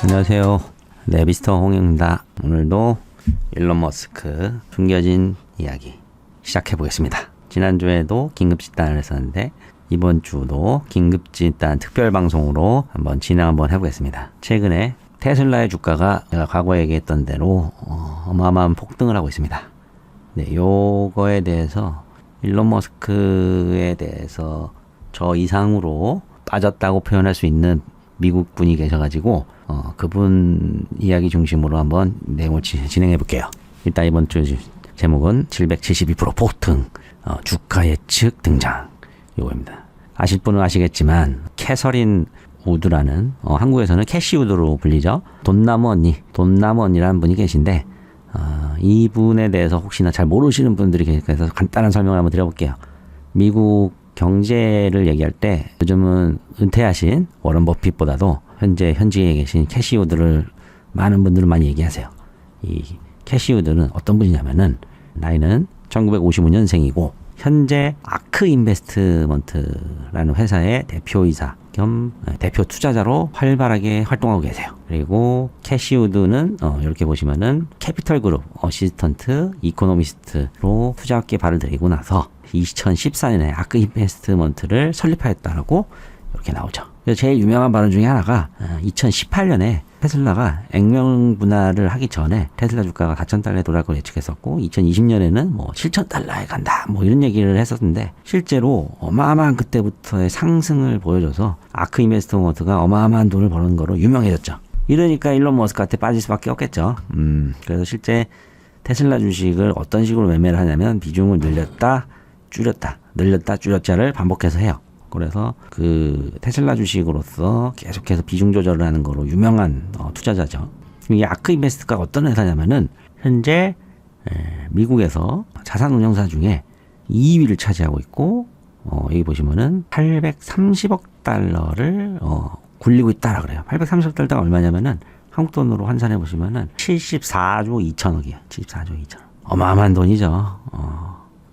안녕하세요. 네, 미스터 홍영입니다. 오늘도 일론 머스크 숨겨진 이야기 시작해 보겠습니다. 지난주에도 긴급진단을 했었는데 이번 주도 긴급진단 특별방송으로 한번 진행 한번 해보겠습니다. 최근에 테슬라의 주가가 제가 과거에 얘기했던 대로 어마어마한 폭등을 하고 있습니다. 네, 요거에 대해서 일론 머스크에 대해서 저 이상으로 빠졌다고 표현할 수 있는 미국 분이 계셔가지고 그분 이야기 중심으로 한번 내용을 진행해 볼게요. 일단 이번 주 제목은 772% 폭등, 주가 예측 등장, 요거입니다. 아실 분은 아시겠지만 캐서린 우드라는 한국에서는 캐시 우드로 불리죠. 돈나무 언니라는 분이 계신데 이분에 대해서 혹시나 잘 모르시는 분들이 계셔서 간단한 설명을 한번 드려볼게요. 미국 경제를 얘기할 때 요즘은 은퇴하신 워런 버핏보다도 현재 현직에 계신 캐시 우드를 많은 분들은 많이 얘기하세요. 이 캐시 우드는 어떤 분이냐면은 나이는 1955년생이고 현재 아크 인베스트먼트라는 회사의 대표이사 겸 대표 투자자로 활발하게 활동하고 계세요. 그리고 캐시 우드는 이렇게 보시면은 캐피털 그룹 어시스턴트 이코노미스트로 투자학계에 발을 들이고 나서 2014년에 아크 인베스트먼트를 설립하였다라고 이렇게 나오죠. 그래서 제일 유명한 발언 중에 하나가 2018년에 테슬라가 액면 분할을 하기 전에 테슬라 주가가 4,000달러에 도달할 걸 예측했었고 2020년에는 뭐 7,000달러에 간다 뭐 이런 얘기를 했었는데 실제로 어마어마한 그때부터의 상승을 보여줘서 아크 인베스트먼트가 어마어마한 돈을 버는 거로 유명해졌죠. 이러니까 일론 머스크한테 빠질 수밖에 없겠죠. 그래서 실제 테슬라 주식을 어떤 식으로 매매를 하냐면 비중을 늘렸다 줄였다를 반복해서 해요. 그래서 그 테슬라 주식으로서 계속해서 비중 조절을 하는 거로 유명한 투자자죠. 이 아크 인베스트가 어떤 회사냐면은 현재 미국에서 자산 운용사 중에 2위를 차지하고 있고 여기 보시면은 830억 달러를 굴리고 있다라 그래요. 830억 달러가 얼마냐면은 한국 돈으로 환산해 보시면은 74조 2천억이에요. 74조 2천억. 어마어마한 돈이죠.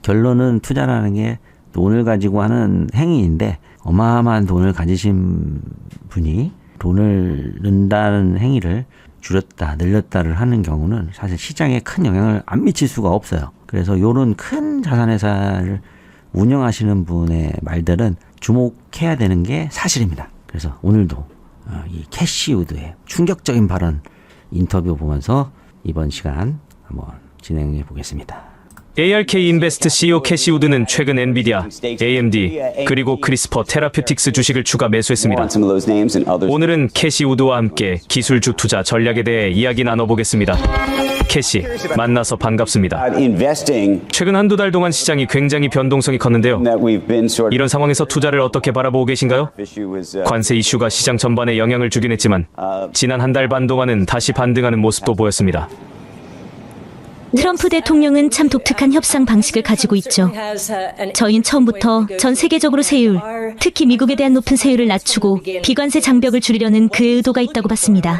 결론은 투자라는 게 돈을 가지고 하는 행위인데 어마어마한 돈을 가지신 분이 돈을 넣는다는 행위를 줄였다 늘렸다를 하는 경우는 사실 시장에 큰 영향을 안 미칠 수가 없어요. 그래서 이런 큰 자산회사를 운영하시는 분의 말들은 주목해야 되는 게 사실입니다. 그래서 오늘도 이 캐시 우드의 충격적인 발언 인터뷰 보면서 이번 시간 한번 진행해 보겠습니다. ARK 인베스트 CEO 캐시 우드는 최근 엔비디아, AMD, 그리고 크리스퍼 테라퓨틱스 주식을 추가 매수했습니다. 오늘은 캐시 우드와 함께 기술주 투자 전략에 대해 이야기 나눠보겠습니다. 캐시, 만나서 반갑습니다. 최근 한두 달 동안 시장이 굉장히 변동성이 컸는데요. 이런 상황에서 투자를 어떻게 바라보고 계신가요? 관세 이슈가 시장 전반에 영향을 주긴 했지만 지난 한 달 반 동안은 다시 반등하는 모습도 보였습니다. 트럼프 대통령은 참 독특한 협상 방식을 가지고 있죠. 저희는 처음부터 전 세계적으로 세율, 특히 미국에 대한 높은 세율을 낮추고 비관세 장벽을 줄이려는 그의 의도가 있다고 봤습니다.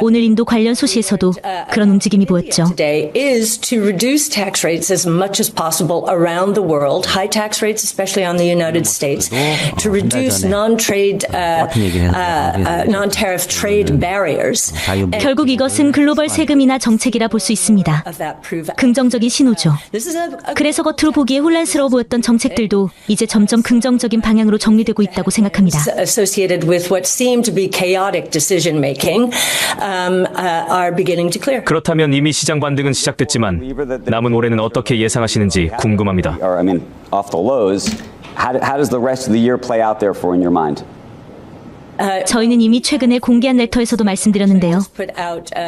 오늘 인도 관련 소식에서도 그런 움직임이 보였죠. 결국 이것은 글로벌 세금이나 정책이라 볼 수 있습니다. 긍정적인 신호죠. 그래서 겉으로 보기에 혼란스러워 보였던 정책들도 이제 점점 긍정적인 방향으로 정리되고 있다고 생각합니다. 그렇다면 이미 시장 반등은 시작됐지만 남은 올해는 어떻게 예상하시는지 궁금합니다. 저희는 이미 최근에 공개한 레터에서도 말씀드렸는데요.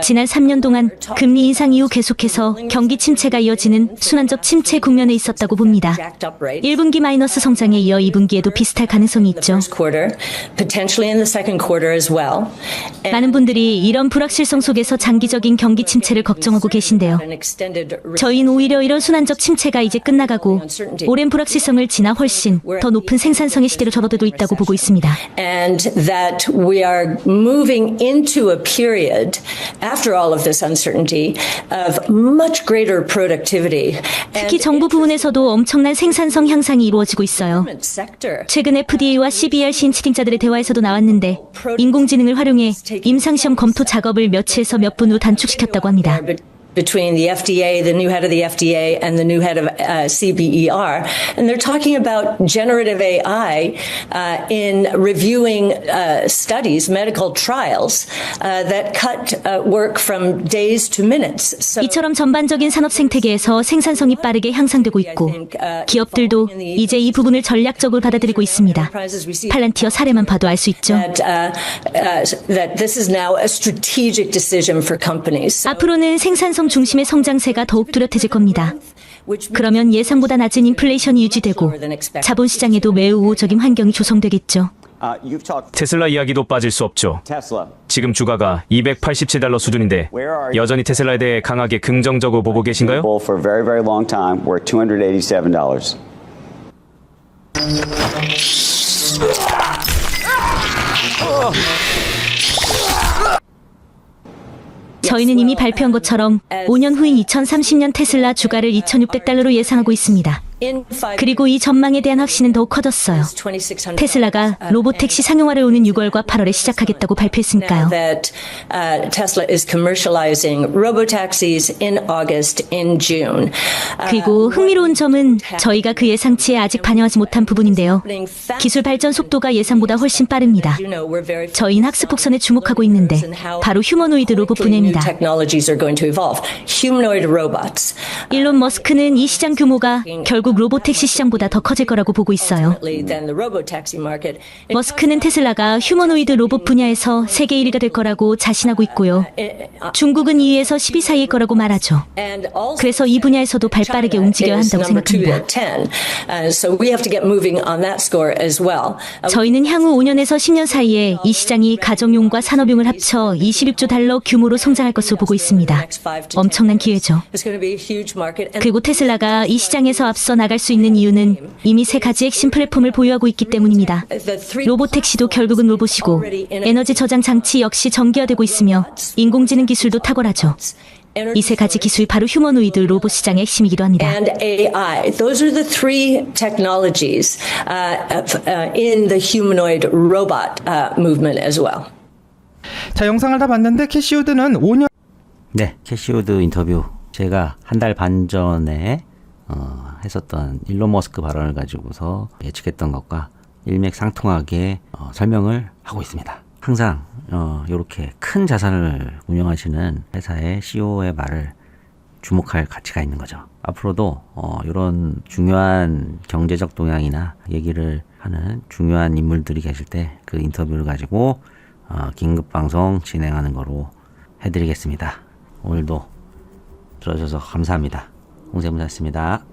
지난 3년 동안 금리 인상 이후 계속해서 경기 침체가 이어지는 순환적 침체 국면에 있었다고 봅니다. 1분기 마이너스 성장에 이어 2분기에도 비슷할 가능성이 있죠. 많은 분들이 이런 불확실성 속에서 장기적인 경기 침체를 걱정하고 계신데요. 저희는 오히려 이런 순환적 침체가 이제 끝나가고 오랜 불확실성을 지나 훨씬 더 높은 생산성의 시대로 접어들고 있다고 보고 있습니다. that we are moving into a period after all of this uncertainty of much greater productivity. 특히 정부 부문에서도 엄청난 생산성 향상이 이루어지고 있어요. 최근 FDA와 CBR 신치딩자들의 대화에서도 나왔는데 인공지능을 활용해 임상시험 검토 작업을 며칠에서 몇 분 후 단축시켰다고 합니다. Between the FDA, the new head of the FDA, and the new head of CBER. And they're talking about generative AI in reviewing studies, medical trials, that cut work from days to minutes. So 이처럼 전반적인 산업 생태계에서 생산성이 빠르게 향상되고 있고 기업들도 이제 이 부분을 전략적으로 받아들이고 있습니다. 팔란티어 사례만 봐도 알 수 있죠. that this is now a strategic decision for companies. 앞으로는 생산성 중심의 성장세가 더욱 뚜렷해질 겁니다. 그러면 예상보다 낮은 인플레이션이 유지되고 자본시장에도 매우 우호적인 환경이 조성되겠죠. 테슬라 이야기도 빠질 수 없죠. 지금 주가가 $287 수준인데 여전히 테슬라에 대해 강하게 긍정적으로 보고 계신가요? For a very, very long time. We're at $287. 저희는 이미 발표한 것처럼 5년 후인 2030년 테슬라 주가를 $2,600로 예상하고 있습니다. 그리고 이 전망에 대한 확신은 더욱 커졌어요. 테슬라가 로보택시 상용화를 오는 6월과 8월에 시작하겠다고 발표했으니까요. Tesla is commercializing robotaxis in August, in June. 그리고 흥미로운 점은 저희가 그 예상치에 아직 반영하지 못한 부분인데요. 기술 발전 속도가 예상보다 훨씬 빠릅니다. 저희는 학습 곡선에 주목하고 있는데 바로 휴머노이드 로봇 분야입니다. Humanoid robots. 일론 머스크는 이 시장 규모가 결국 로보택시 시장보다 더 커질 거라고 보고 있어요. 머스크는 테슬라가 휴머노이드 로봇 분야에서 세계 1위가 될 거라고 자신하고 있고요. 중국은 2위에서 10위 사이일 거라고 말하죠. 그래서 이 분야에서도 발빠르게 움직여야 한다고 생각합니다. 저희는 향후 5년에서 10년 사이에 이 시장이 가정용과 산업용을 합쳐 $26조 규모로 성장할 것으로 보고 있습니다. 엄청난 기회죠. 그리고 테슬라가 이 시장에서 앞서 나갈 수 있는 이유는 이미 3가지 핵심 플랫폼을 보유하고 있기 때문입니다. 로보택시도 결국은 로봇이고 에너지 저장 장치 역시 전기화되고 있으며 인공지능 기술도 탁월하죠. 이 3가지 기술이 바로 휴머노이드 로봇 시장의 핵심이기도 합니다. And AI. Those are the three technologies in the humanoid robot movement as well. 자, 영상을 다 봤는데 캐시우드는 5년 네, 캐시우드 인터뷰. 제가 한 달 반 전에 했었던 일론 머스크 발언을 가지고서 예측했던 것과 일맥상통하게 설명을 하고 있습니다. 항상 이렇게 큰 자산을 운영하시는 회사의 CEO의 말을 주목할 가치가 있는 거죠. 앞으로도 이런 중요한 경제적 동향이나 얘기를 하는 중요한 인물들이 계실 때 그 인터뷰를 가지고 긴급방송 진행하는 거로 해드리겠습니다. 오늘도 들어주셔서 감사합니다. 홍세무사였습니다.